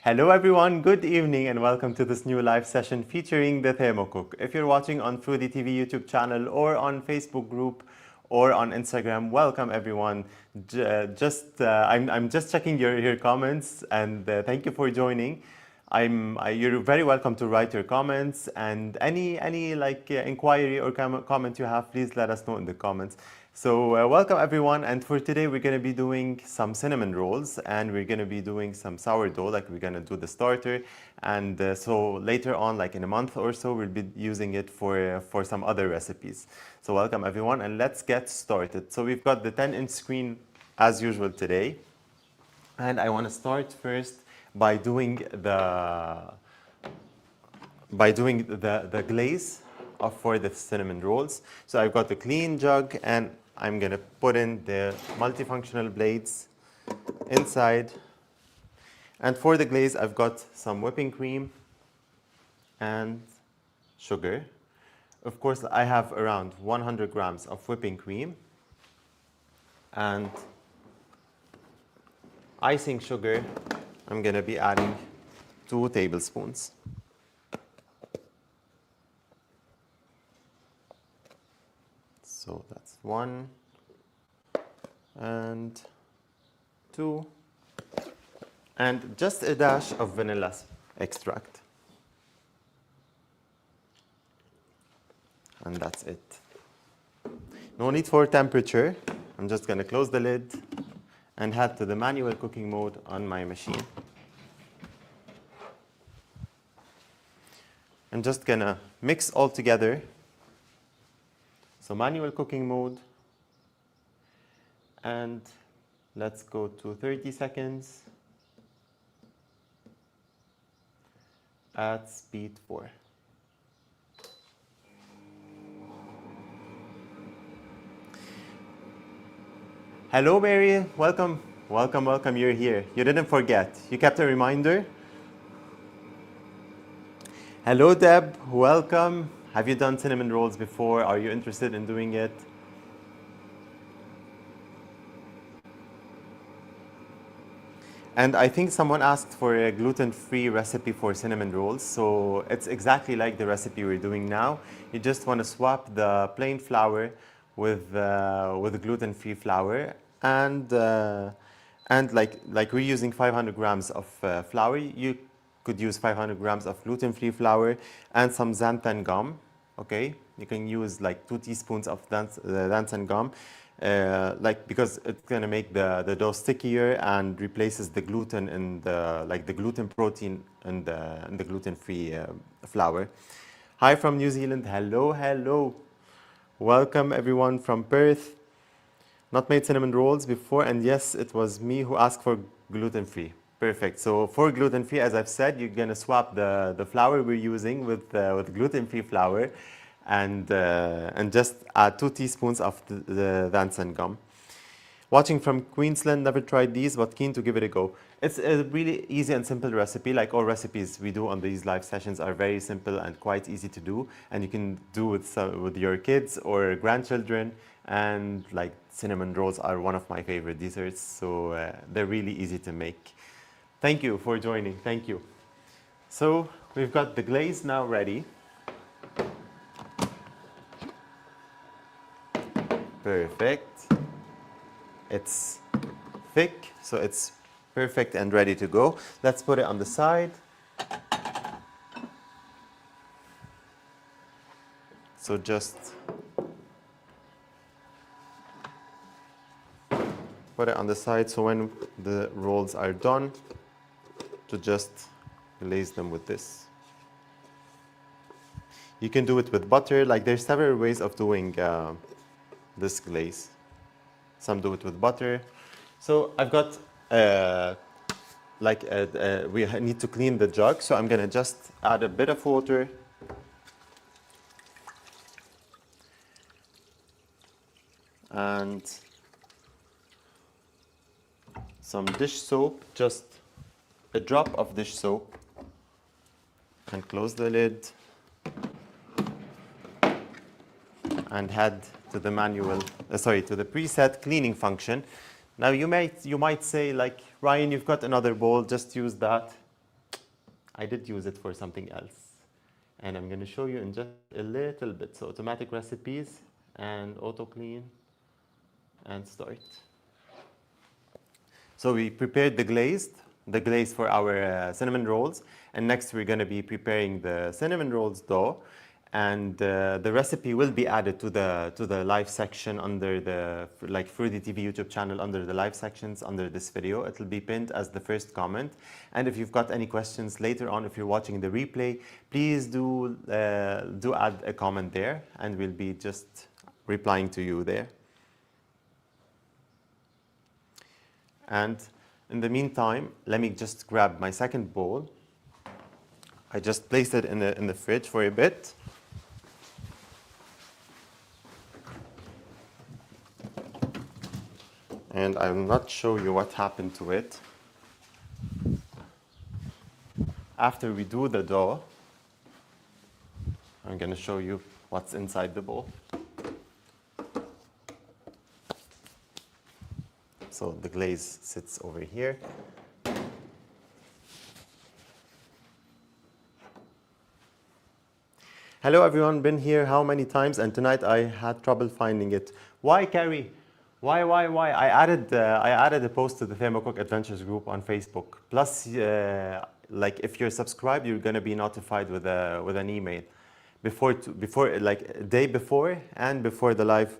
Hello everyone, good evening and welcome to this new live session featuring the Thermocook. If you're watching on Froothie TV YouTube channel or on Facebook group or on Instagram, welcome everyone. I'm just checking your comments and thank you for joining. You're very welcome to write your comments and any inquiry or comment you have, please let us know in the comments. So welcome everyone, and for today we're going to be doing some cinnamon rolls and we're going to be doing some sourdough, like we're going to do the starter, and so later on, like in a month or so, we'll be using it for some other recipes. So welcome everyone, and let's get started. So we've got the 10-inch screen as usual today, and I want to start first by doing the glaze for the cinnamon rolls. So I've got the clean jug and I'm going to put in the multifunctional blades inside. And for the glaze, I've got some whipping cream and sugar. Of course, I have around 100 grams of whipping cream and icing sugar. I'm going to be adding 2 tablespoons. So that's 1 and 2, and just a dash of vanilla extract. And that's it. No need for temperature. I'm just going to close the lid and head to the manual cooking mode on my machine. I'm just going to mix all together. So manual cooking mode, and let's go to 30 seconds at speed 4. Hello Mary, welcome, welcome, you're here. You didn't forget, you kept a reminder. Hello Deb, welcome. Have you done cinnamon rolls before? Are you interested in doing it? And I think someone asked for a gluten-free recipe for cinnamon rolls. So it's exactly like the recipe we're doing now. You just want to swap the plain flour with gluten-free flour, and like we're using 500 grams of flour. You could use 500 grams of gluten-free flour and some xanthan gum. Okay, you can use like 2 teaspoons of xanthan gum, because it's gonna make the dough stickier and replaces the gluten in the gluten protein in the gluten-free flour. Hi from New Zealand. Hello. Welcome everyone from Perth. Not made cinnamon rolls before, and yes, it was me who asked for gluten-free. Perfect. So for gluten-free, as I've said, you're going to swap the flour we're using with gluten-free flour, and just add 2 teaspoons of the xanthan gum. Watching from Queensland, never tried these, but keen to give it a go. It's a really easy and simple recipe. Like all recipes we do on these live sessions are very simple and quite easy to do, and you can do with your kids or grandchildren. And like cinnamon rolls are one of my favorite desserts, so they're really easy to make. Thank you for joining. Thank you. So we've got the glaze now ready. Perfect. It's thick, so it's perfect and ready to go. Let's put it on the side. So just put it on the side, so when the rolls are done, to just glaze them with this. You can do it with butter. Like there's several ways of doing this glaze. Some do it with butter. So I've got we need to clean the jug, so I'm gonna just add a bit of water and some dish soap, just a drop of dish soap, and close the lid and head to the to the preset cleaning function. Now you might say, like, Ryan, you've got another bowl, just use that. I did use it for something else. And I'm going to show you in just a little bit. So automatic recipes and auto clean and start. So we prepared the glaze for our cinnamon rolls. And next we're going to be preparing the cinnamon rolls dough. And the recipe will be added to the live section under the Froothie TV YouTube channel, under the live sections under this video. It will be pinned as the first comment. And if you've got any questions later on, if you're watching the replay, please do add a comment there, and we'll be just replying to you there. And in the meantime, let me just grab my second bowl. I just placed it in the fridge for a bit. And I will not show you what happened to it. After we do the dough, I'm going to show you what's inside the bowl. So the glaze sits over here. Hello everyone, been here how many times? And tonight I had trouble finding it. Why, Carrie? Why? I added a post to the Thermocook Adventures group on Facebook. Plus, like if you're subscribed, you're gonna be notified with an email before like a day before and before the live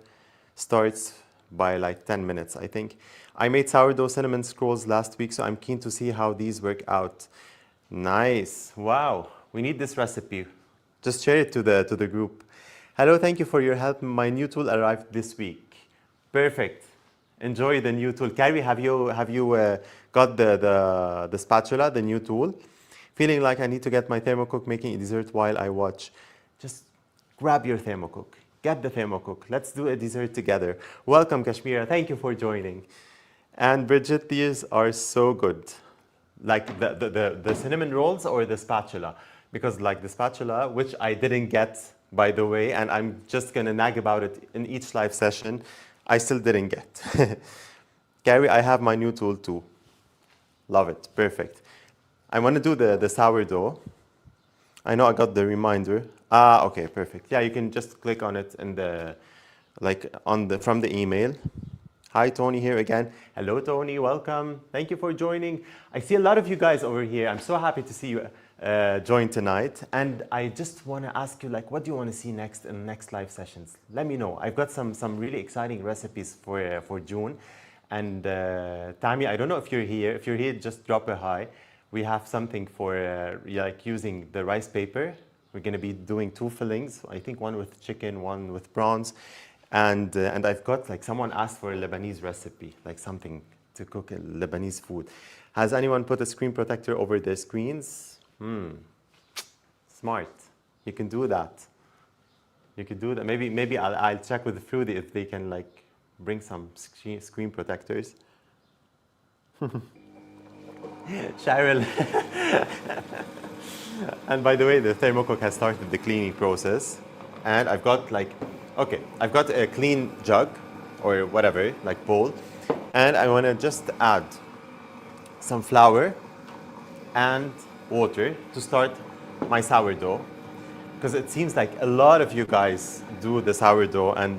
starts by like 10 minutes, I think. I made sourdough cinnamon scrolls last week, so I'm keen to see how these work out. Nice, wow, we need this recipe. Just share it to the group. Hello, thank you for your help. My new tool arrived this week. Perfect. Enjoy the new tool. Carrie, have you got the spatula, the new tool? Feeling like I need to get my Thermocook making a dessert while I watch. Just grab your Thermocook. Get the Thermocook. Let's do a dessert together. Welcome, Kashmira. Thank you for joining. And Bridget, these are so good. Like the cinnamon rolls or the spatula? Because like the spatula, which I didn't get, by the way, and I'm just going to nag about it in each live session, I still didn't get. Carrie, I have my new tool too. Love it. Perfect. I want to do the sourdough. I know I got the reminder. Okay, perfect. Yeah, you can just click on it in from the email. Hi, Tony here again. Hello, Tony. Welcome. Thank you for joining. I see a lot of you guys over here. I'm so happy to see you join tonight. And I just want to ask you, like, what do you want to see next in the next live sessions? Let me know. I've got some really exciting recipes for June. And Tammy, I don't know if you're here. If you're here, just drop a hi. We have something for like using the rice paper. We're going to be doing 2 fillings. I think one with chicken, one with prawns. And I've got, like, someone asked for a Lebanese recipe, like something to cook a Lebanese food. Has anyone put a screen protector over their screens? Smart. You can do that. You could do that. Maybe I'll check with the Froothie if they can, like, bring some screen protectors. Cheryl. And by the way, the Thermocook has started the cleaning process. And I've got, like, okay, I've got a clean jug or whatever, like bowl. And I want to just add some flour and water to start my sourdough. Because it seems like a lot of you guys do the sourdough and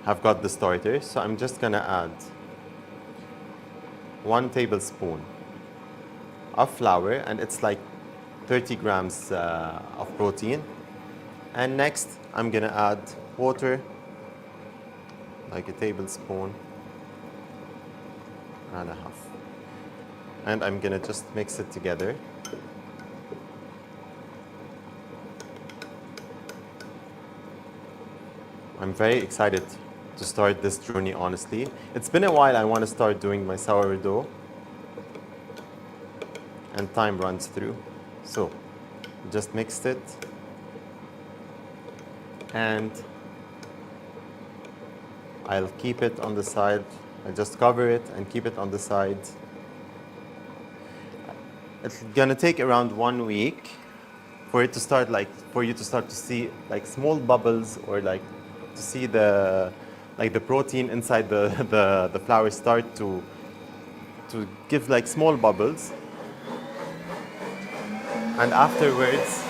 have got the starter. So I'm just going to add 1 tablespoon of flour, and it's like 30 grams of protein. And next, I'm going to add water, like a tablespoon and a half. And I'm going to just mix it together. I'm very excited to start this journey, honestly. It's been a while I want to start doing my sourdough, and time runs through. So, just mixed it. And I'll keep it on the side. I just cover it and keep it on the side. It's gonna take around 1 week for it to start, like, for you to start to see like small bubbles, or like to see the protein inside the flour start to give like small bubbles. And afterwards,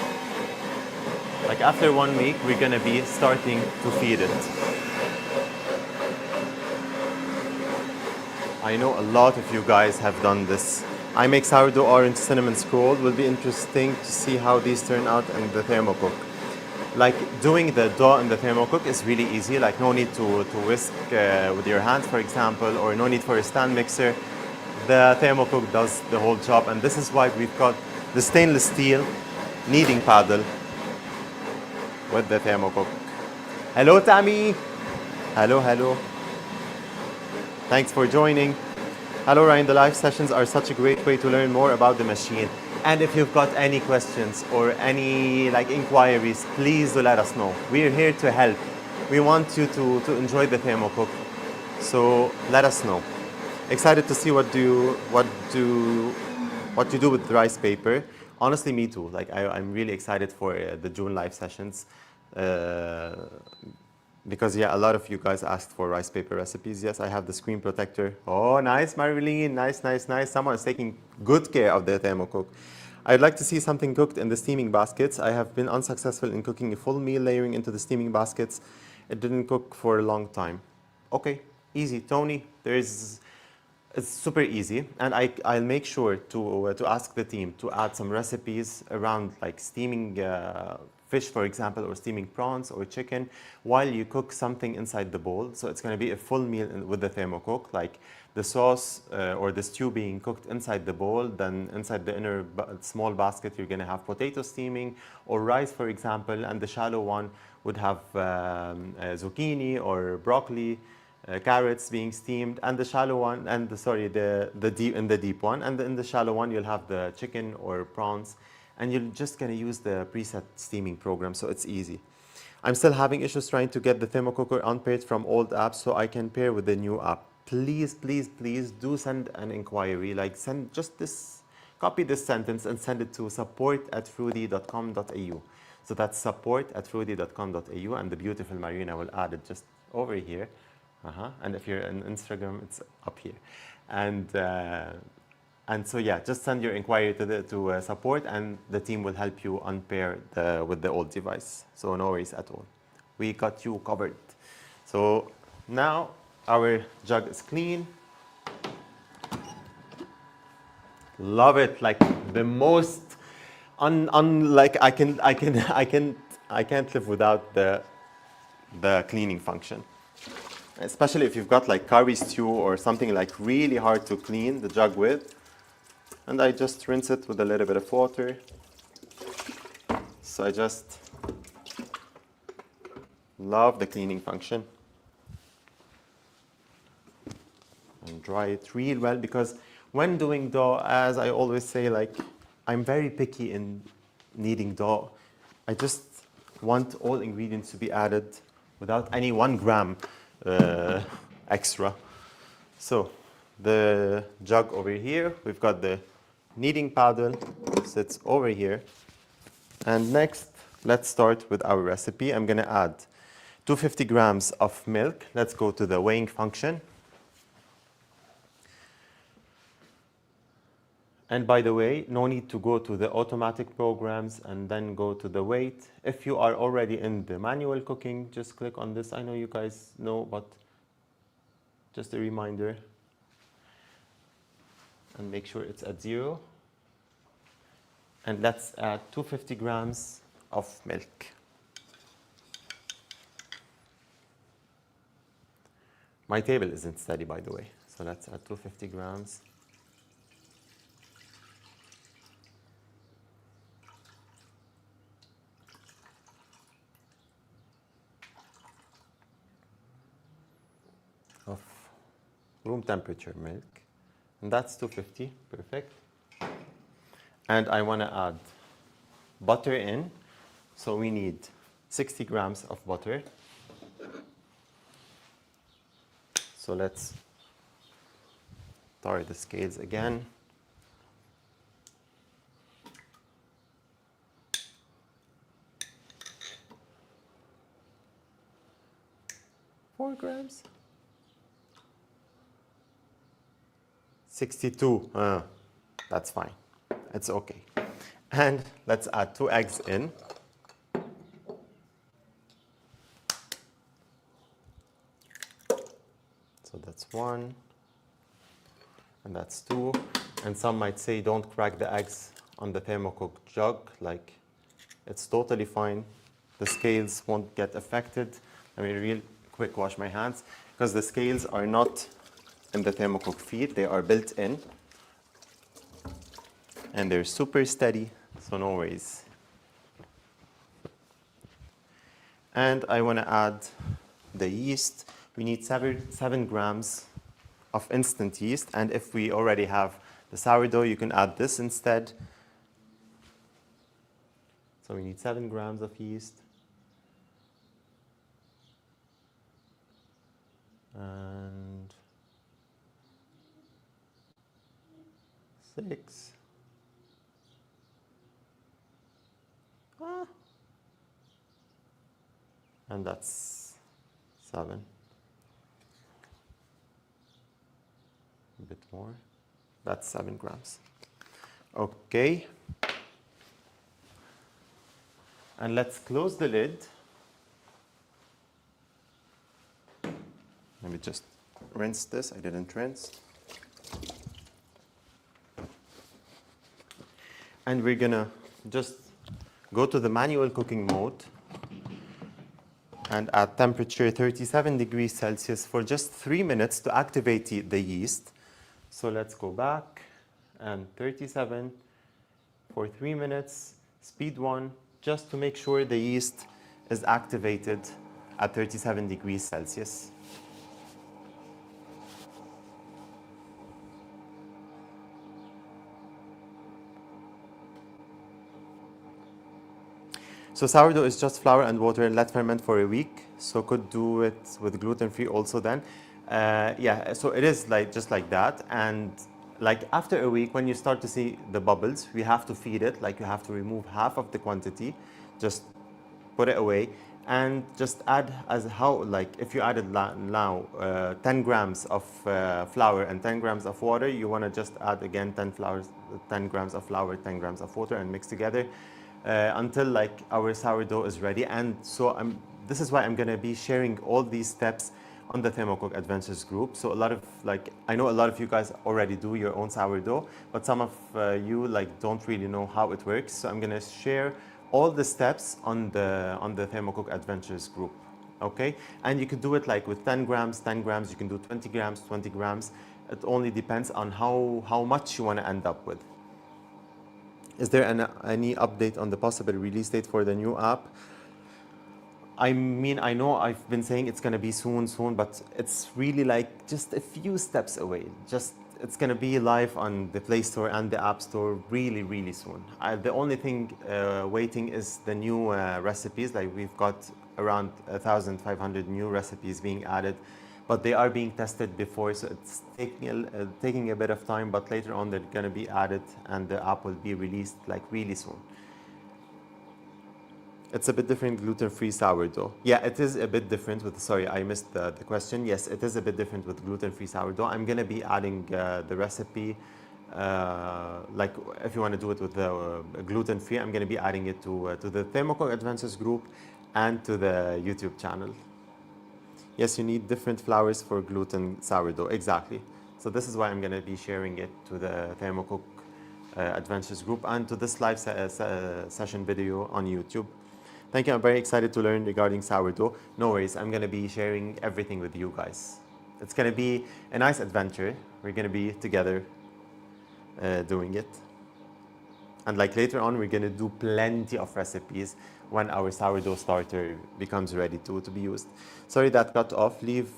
like after 1 week, we're gonna be starting to feed it. I know a lot of you guys have done this. I make sourdough orange cinnamon scroll. Will be interesting to see how these turn out in the Thermocook. Like doing the dough in the Thermocook is really easy. Like no need to whisk with your hands, for example, or no need for a stand mixer. The Thermocook does the whole job, and this is why we've got the stainless steel kneading paddle with the Thermocook. Hello, Tammy. Hello, hello. Thanks for joining. Hello, Ryan. The live sessions are such a great way to learn more about the machine. And if you've got any questions or any inquiries, please do let us know. We're here to help. We want you to enjoy the Thermocook. So let us know. Excited to see what you do with the rice paper. Honestly, me too. I'm really excited for the June live sessions. Because yeah, a lot of you guys asked for rice paper recipes. Yes, I have the screen protector. Oh, nice, Marilyn. Nice, nice, nice. Someone is taking good care of the Thermocook. I'd like to see something cooked in the steaming baskets. I have been unsuccessful in cooking a full meal layering into the steaming baskets. It didn't cook for a long time. Okay, easy, Tony. It's super easy, and I'll make sure to ask the team to add some recipes around steaming fish, for example, or steaming prawns or chicken while you cook something inside the bowl. So it's going to be a full meal with the Thermocook, like the sauce or the stew being cooked inside the bowl. Then inside the inner small basket, you're going to have potato steaming or rice, for example, and the shallow one would have zucchini or broccoli. Carrots being steamed, and the shallow one, and the deep one, and in the shallow one you'll have the chicken or prawns, and you're just gonna use the preset steaming program, so it's easy. I'm still having issues trying to get the Thermocooker unpaired from old apps so I can pair with the new app. Please, please, please do send an inquiry. Send just this, copy this sentence and send it to support@froothie.com.au. So that's support@froothie.com.au, and the beautiful Marina will add it just over here. And if you're on Instagram, it's up here. And so yeah, just send your inquiry to support, and the team will help you unpair with the old device. So no worries at all. We got you covered. So now our jug is clean. Love it, like the most like I can't live without the cleaning function. Especially if you've got curry stew or something really hard to clean the jug with. And I just rinse it with a little bit of water. So I just love the cleaning function. And dry it real well, because when doing dough, as I always say, I'm very picky in kneading dough. I just want all ingredients to be added without any 1 gram extra. So the jug over here, we've got the kneading paddle sits over here. And next, let's start with our recipe. I'm gonna add 250 grams of milk. Let's go to the weighing function. And by the way, no need to go to the automatic programs and then go to the weight. If you are already in the manual cooking, just click on this. I know you guys know, but just a reminder. And make sure it's at 0. And let's add 250 grams of milk. My table isn't steady, by the way. So let's add 250 grams. Of room temperature milk, and that's 250, perfect. And I want to add butter in, so we need 60 grams of butter. So let's tar the scales again. Four grams. 62, that's fine, it's okay. And let's add 2 eggs in. So that's 1, and that's 2. And some might say don't crack the eggs on the Thermocook jug, like it's totally fine. The scales won't get affected. Let me real quick wash my hands, because the scales are not in the Thermocook feed, they are built in. And they're super steady, so no worries. And I want to add the yeast. We need 7 grams of instant yeast, and if we already have the sourdough, you can add this instead. So we need 7 grams of yeast. And 6. And that's 7. A bit more. That's 7 grams. Okay. And let's close the lid. Let me just rinse this. I didn't rinse. And we're gonna just go to the manual cooking mode and at temperature 37 degrees Celsius for just 3 minutes to activate the yeast. So let's go back, and 37 for 3 minutes, speed 1, just to make sure the yeast is activated at 37 degrees Celsius. So sourdough is just flour and water, let ferment for a week. So could do it with gluten-free also then. Yeah, so it is like just like that. And like after a week, when you start to see the bubbles, we have to feed it. Like you have to remove half of the quantity, just put it away, and just add as how, like if you added now 10 grams of flour and 10 grams of water, you want to just add again 10 grams of flour, 10 grams of water, and mix together. Until like our sourdough is ready. And so this is why I'm going to be sharing all these steps on the Thermocook Adventures group. So a lot of I know a lot of you guys already do your own sourdough, but some of you don't really know how it works. So I'm going to share all the steps on the Thermocook Adventures group. Okay, and you can do it like with 10 grams, 10 grams. You can do 20 grams, 20 grams. It only depends on how much you want to end up with. Is there any update on the possible release date for the new app? I mean, I know I've been saying it's going to be soon, but it's really like just a few steps away. It's going to be live on the Play Store and the App Store really, really soon. The only thing waiting is the new recipes. Like we've got around 1,500 new recipes being added, but they are being tested before, so it's taking a bit of time, but later on they're going to be added and the app will be released like really soon. It's a bit different gluten-free sourdough. Yeah, it is a bit different with, sorry, I missed the question. Yes, it is a bit different with gluten-free sourdough. I'm going to be adding the recipe, like if you want to do it with the gluten-free, I'm going to be adding it to the Thermocook Adventures group and to the YouTube channel. Yes, you need different flours for gluten sourdough, exactly. So this is why I'm going to be sharing it to the Thermocook Adventures group and to this live session video on YouTube. Thank you, I'm very excited to learn regarding sourdough. No worries, I'm going to be sharing everything with you guys. It's going to be a nice adventure. We're going to be together doing it. And like later on, we're going to do plenty of recipes when our sourdough starter becomes ready to be used. Sorry, that cut off. Leave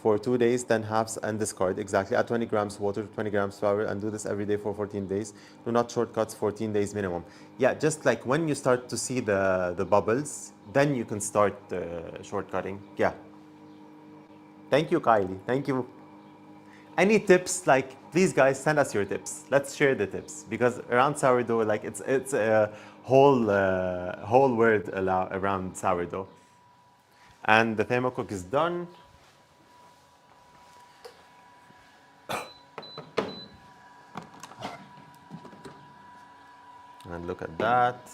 for 2 days, then halves and discard. Exactly. Add 20 grams water, 20 grams flour, and do this every day for 14 days. Do not shortcuts, 14 days minimum. Yeah, just like when you start to see the bubbles, then you can start shortcutting. Yeah. Thank you, Kylie. Thank you. Any tips, like, please guys, send us your tips. Let's share the tips, because around sourdough, like it's a whole world around sourdough. And the Thermocook is done. And look at that.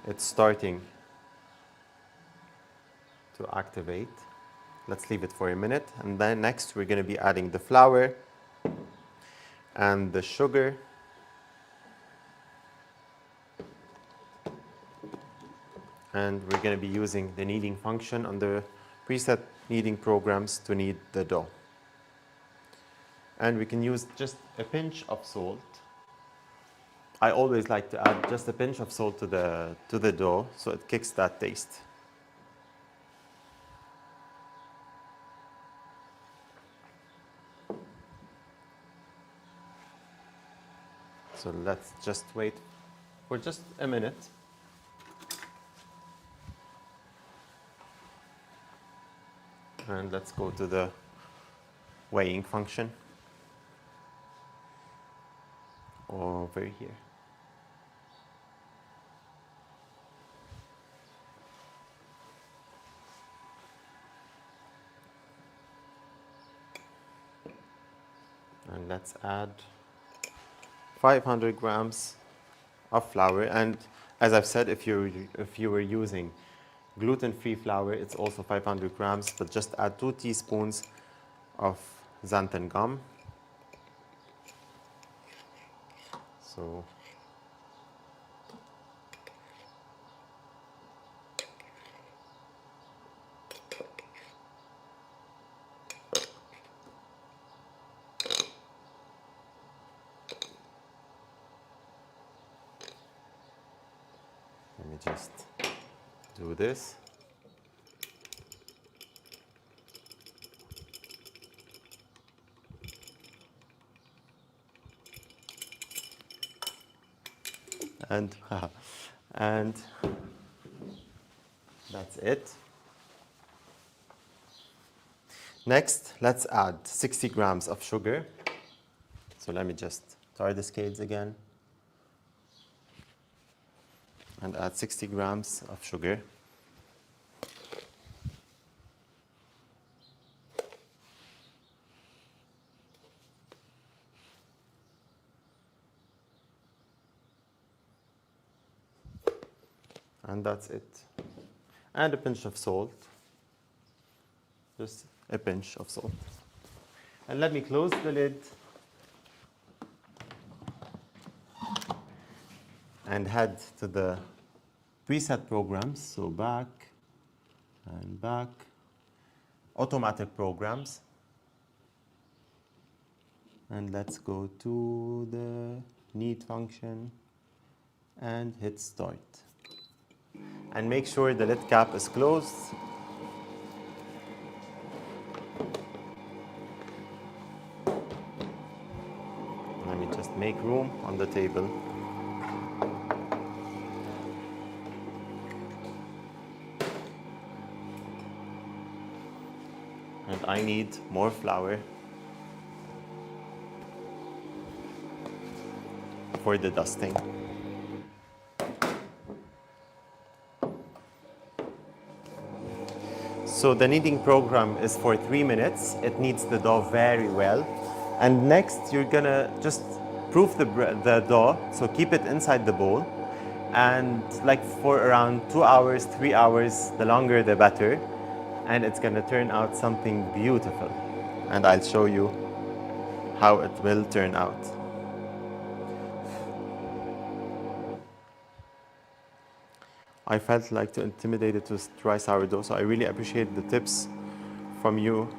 It's starting to activate. Let's leave it for a minute. And then next we're going to be adding the flour and the sugar. And we're going to be using the kneading function on the preset kneading programs to knead the dough. And we can use just a pinch of salt. I always like to add just a pinch of salt to the dough so it kicks that taste. So let's just wait for just a minute. And let's go to the weighing function over here. And let's add 500 grams of flour. And as I've said, if you were using gluten-free flour, it's also 500 grams, but just add 2 teaspoons of xanthan gum. So let me just do this. And that's it. Next, let's add 60 grams of sugar. So let me just tar the scales again and add 60 grams of sugar. And that's it. And a pinch of salt. Just a pinch of salt. And let me close the lid and head to the preset programs. So back and back. Automatic programs. And let's go to the knead function and hit start. And make sure the lid cap is closed. Let me just make room on the table. And I need more flour for the dusting. So the kneading program is for 3 minutes. It kneads the dough very well. And next you're gonna just proof the dough, so keep it inside the bowl. And like for around 2 hours, 3 hours, the longer the better. And it's gonna turn out something beautiful. And I'll show you how it will turn out. I felt like too intimidated to try sourdough, so I really appreciate the tips from you,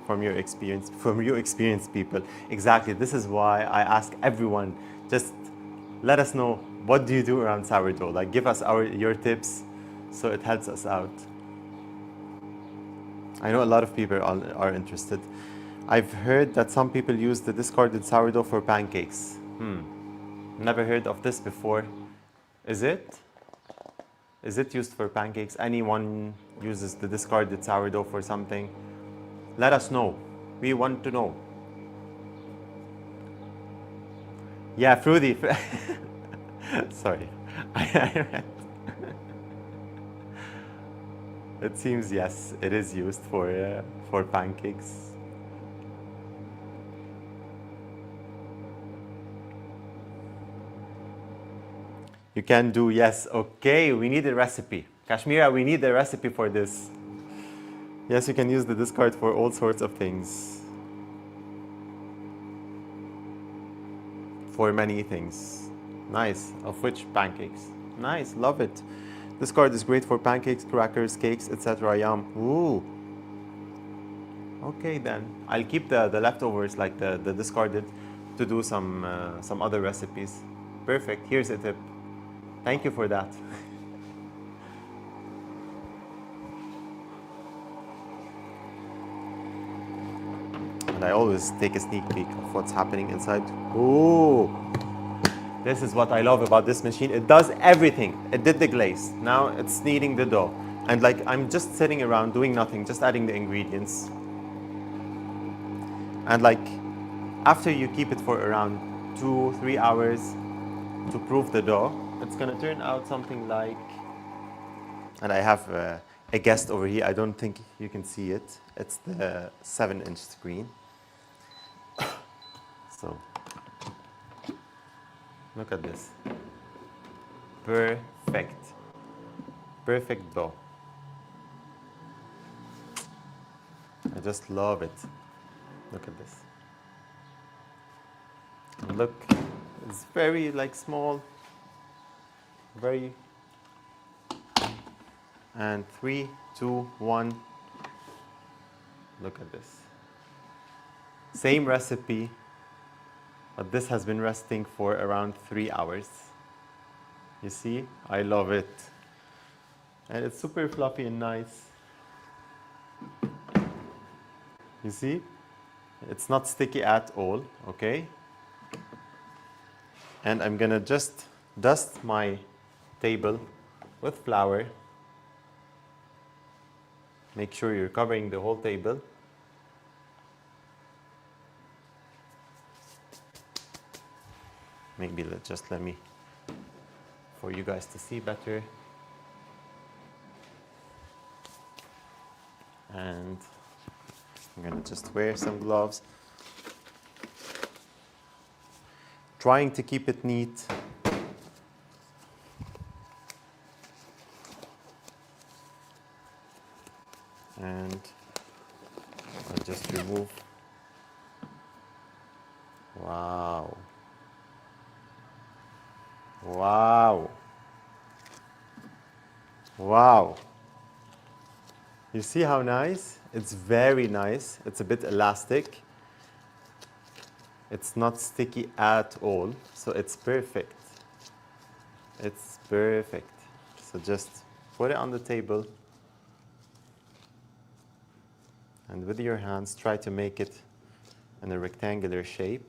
from your experienced people. Exactly, this is why I ask everyone, just let us know, what do you do around sourdough? Like, give us your tips, so it helps us out. I know a lot of people are interested. I've heard that some people use the discarded sourdough for pancakes. Never heard of this before. Is it? Is it used for pancakes? Anyone uses the discarded sourdough for something? Let us know. We want to know. Yeah, froothie. Sorry. I read. It seems, yes, it is used for pancakes. You can do, yes. Okay, we need a recipe. Kashmira, we need a recipe for this. Yes, you can use the discard for all sorts of things. For many things. Nice. Of which pancakes? Nice, love it. This card is great for pancakes, crackers, cakes, etc. Yum. Ooh. Okay then. I'll keep the leftovers, like the discarded, to do some other recipes. Perfect. Here's a tip. Thank you for that. And I always take a sneak peek of what's happening inside. Ooh. This is what I love about this machine. It does everything. It did the glaze. Now it's kneading the dough. And like I'm just sitting around doing nothing, just adding the ingredients. And like after you keep it for around 2-3 hours to proof the dough, it's gonna turn out something like, and I have a guest over here. I don't think you can see it. It's the 7-inch screen. So look at this. Perfect. Perfect dough. I just love it. Look at this. And look, it's very like small, very. And 3, 2, 1. Look at this. Same recipe, but this has been resting for around 3 hours. You see? I love it. And it's super fluffy and nice. You see? It's not sticky at all, okay? And I'm gonna just dust my table with flour. Make sure you're covering the whole table. Maybe just let me, for you guys to see better. And I'm gonna just wear some gloves. Trying to keep it neat. And I'll just remove. Wow. Wow. Wow. You see how nice? It's very nice. It's a bit elastic. It's not sticky at all, so it's perfect. It's perfect. So just put it on the table. And with your hands, try to make it in a rectangular shape.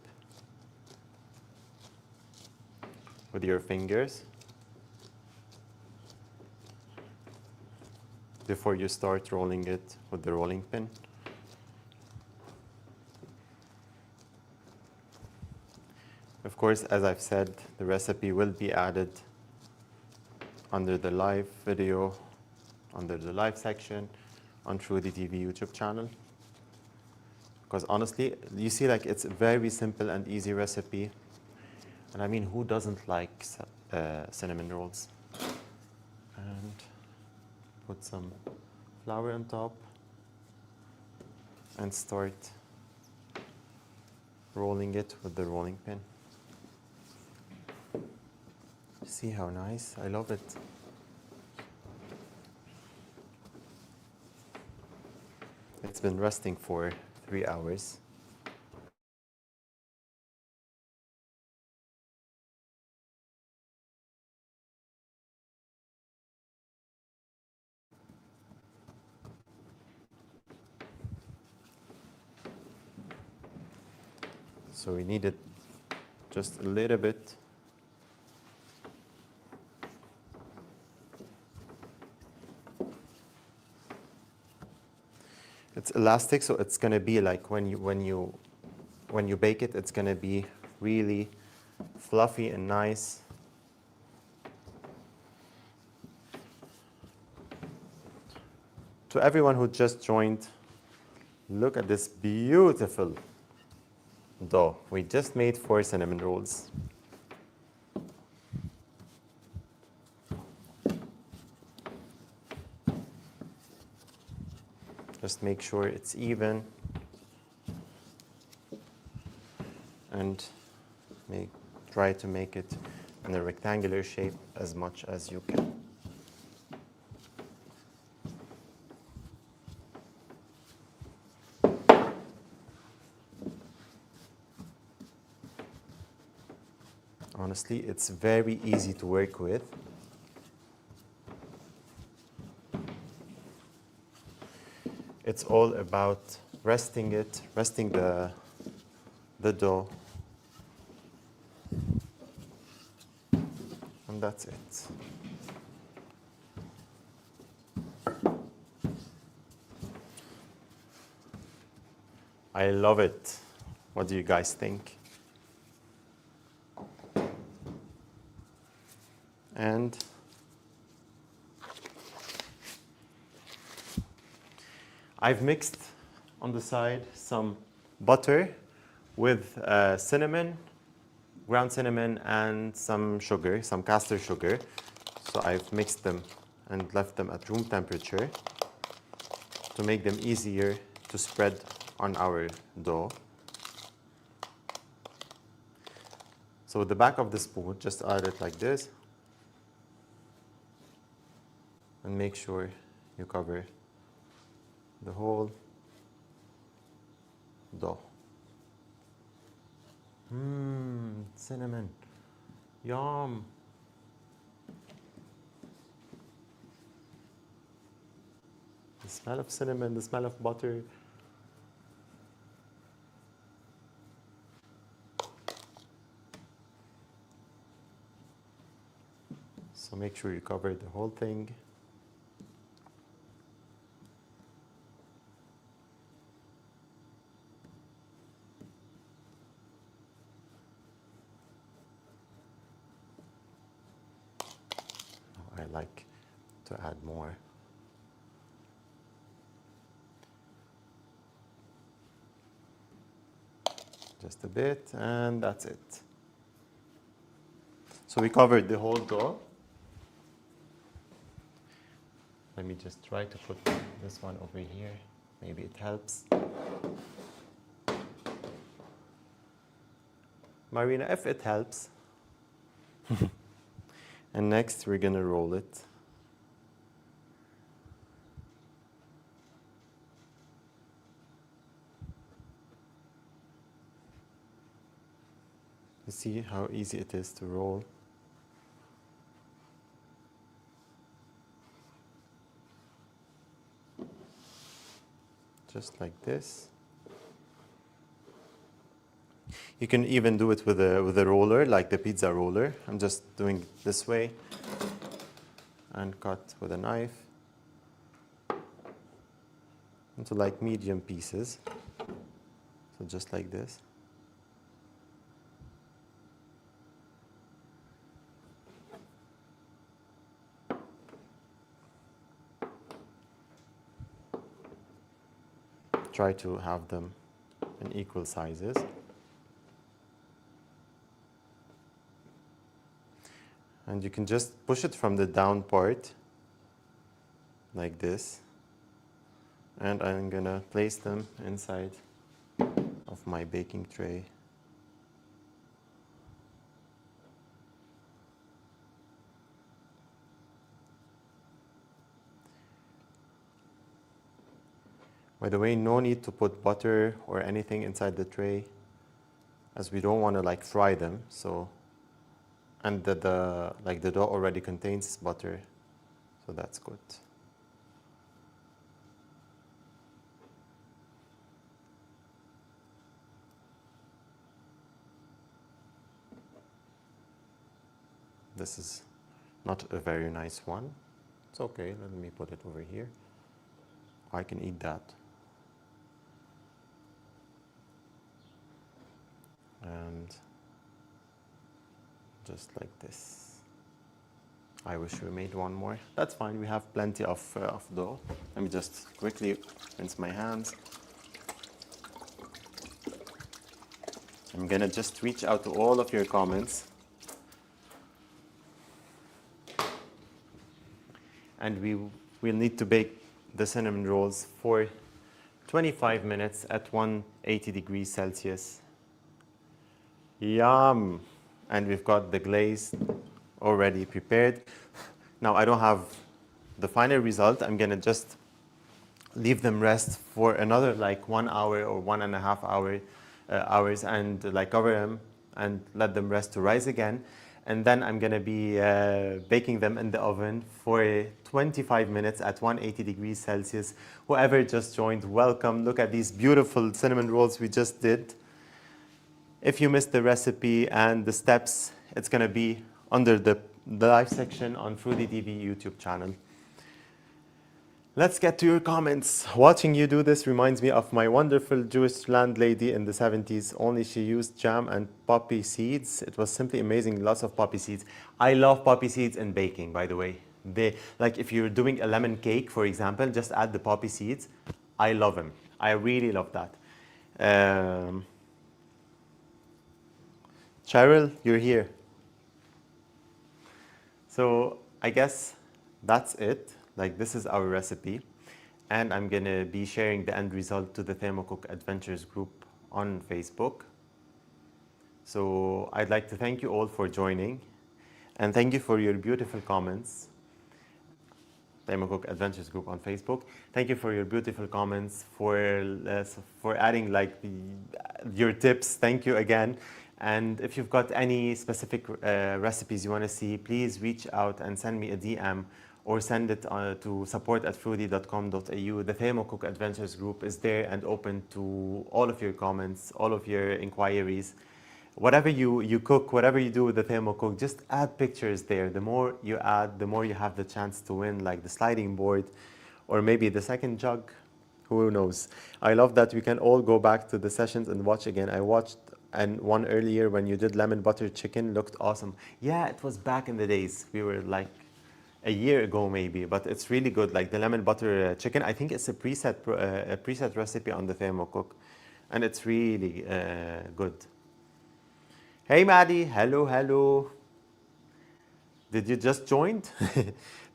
With your fingers. Before you start rolling it with the rolling pin. Of course, as I've said, the recipe will be added under the live video, under the live section on Froothie TV YouTube channel. Because honestly, you see, like it's a very simple and easy recipe. And I mean, who doesn't like cinnamon rolls? And put some flour on top and start rolling it with the rolling pin. See how nice? I love it. It's been resting for 3 hours. So we needed just a little bit. It's elastic, so it's gonna be like when you bake it, it's gonna be really fluffy and nice. To everyone who just joined, look at this beautiful dough we just made for cinnamon rolls. Just make sure it's even and try to make it in a rectangular shape as much as you can. Honestly, it's very easy to work with. It's all about resting the dough. And that's it. I love it. What do you guys think? And I've mixed on the side some butter with cinnamon, ground cinnamon, and some sugar, some caster sugar. So I've mixed them and left them at room temperature to make them easier to spread on our dough. So with the back of the spoon, just add it like this. And make sure you cover the whole dough. Cinnamon. Yum. The smell of cinnamon, the smell of butter. So make sure you cover the whole thing. I like to add more. Just a bit, and that's it. So we covered the whole dough. Let me just try to put this one over here. Maybe it helps. Marina, if it helps. And next, we're going to roll it. You see how easy it is to roll? Just like this. You can even do it with a roller, like the pizza roller. I'm just doing it this way and cut with a knife into like medium pieces. So just like this. Try to have them in equal sizes. And you can just push it from the down part, like this. And I'm gonna place them inside of my baking tray. By the way, no need to put butter or anything inside the tray, as we don't want to like fry them. So, and the dough already contains butter, so that's good. This is not a very nice one. It's okay. Let me put it over here. I can eat that. And just like this. I wish we made one more. That's fine, we have plenty of dough. Let me just quickly rinse my hands. I'm gonna just reach out to all of your comments. And we'll need to bake the cinnamon rolls for 25 minutes at 180 degrees Celsius. Yum! And we've got the glaze already prepared. Now I don't have the final result. I'm gonna just leave them rest for another like 1 hour or 1.5 hours and like cover them and let them rest to rise again. And then I'm gonna be baking them in the oven for 25 minutes at 180 degrees Celsius. Whoever just joined, welcome. Look at these beautiful cinnamon rolls we just did. If you missed the recipe and the steps, it's gonna be under the live section on Froothie TV YouTube channel. Let's get to your comments. Watching you do this reminds me of my wonderful Jewish landlady in the 70s. Only she used jam and poppy seeds. It was simply amazing. Lots of poppy seeds. I love poppy seeds in baking, by the way. Like if you're doing a lemon cake, for example, just add the poppy seeds. I love them. I really love that. Cheryl, you're here. So I guess that's it. Like this is our recipe, and I'm gonna be sharing the end result to the Thermocook Adventures group on Facebook. So I'd like to thank you all for joining, and thank you for your beautiful comments. Thermocook Adventures group on Facebook. Thank you for your beautiful comments, for adding like your tips. Thank you again. And if you've got any specific recipes you want to see, please reach out and send me a DM or send it to support@froothie.com.au. The Thermocook Adventures group is there and open to all of your comments, all of your inquiries. Whatever you cook, whatever you do with the Thermocook, just add pictures there. The more you add, the more you have the chance to win, like the sliding board or maybe the second jug. Who knows? I love that we can all go back to the sessions and watch again. I watched and one earlier when you did lemon butter chicken, looked awesome. Yeah, it was back in the days. We were like a year ago maybe, but it's really good. Like the lemon butter chicken, I think it's a preset recipe on the Thermocook, and it's really good. Hey Maddie, hello, hello. Did you just join?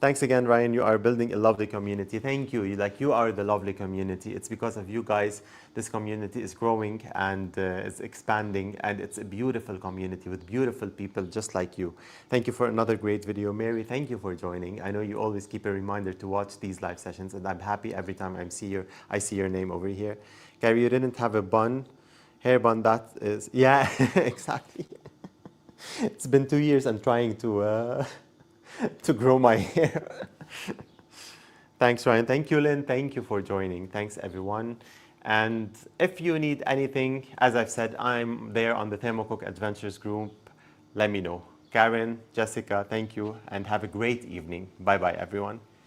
Thanks again, Ryan. You are building a lovely community. Thank you. You are the lovely community. It's because of you guys this community is growing and it's expanding, and it's a beautiful community with beautiful people just like you. Thank you for another great video. Mary, thank you for joining. I know you always keep a reminder to watch these live sessions, and I'm happy every time I see your name over here. Gary, you didn't have a bun, hair bun. That is, yeah, exactly. It's been 2 years and trying to grow my hair. Thanks, Ryan. Thank you, Lynn. Thank you for joining. Thanks, everyone. And if you need anything, as I've said, I'm there on the Thermocook Adventures group. Let me know. Karen, Jessica, thank you, and have a great evening. Bye-bye, everyone.